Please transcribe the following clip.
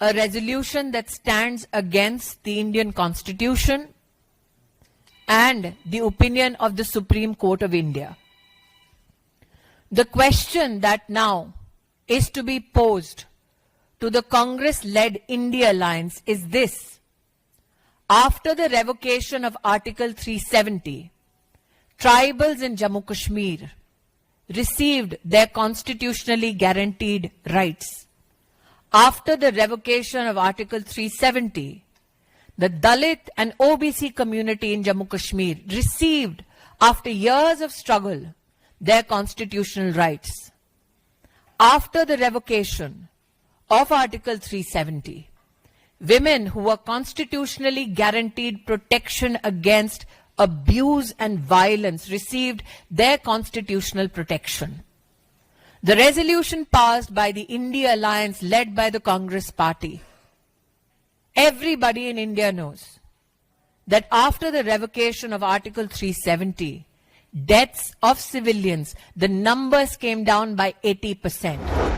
a resolution that stands against the Indian Constitution and the opinion of the Supreme Court of India. The question that now is to be posed to the Congress-led India Alliance is this. After the revocation of Article 370, tribals in Jammu and Kashmir received their constitutionally guaranteed rights. After the revocation of Article 370, the Dalit and OBC community in Jammu and Kashmir received, after years of struggle, their constitutional rights. After the revocation of Article 370, women who were constitutionally guaranteed protection against abuse and violence received their constitutional protection. The resolution passed by the India Alliance led by the Congress Party. Everybody in India knows that after the revocation of Article 370, deaths of civilians, the numbers came down by 80%.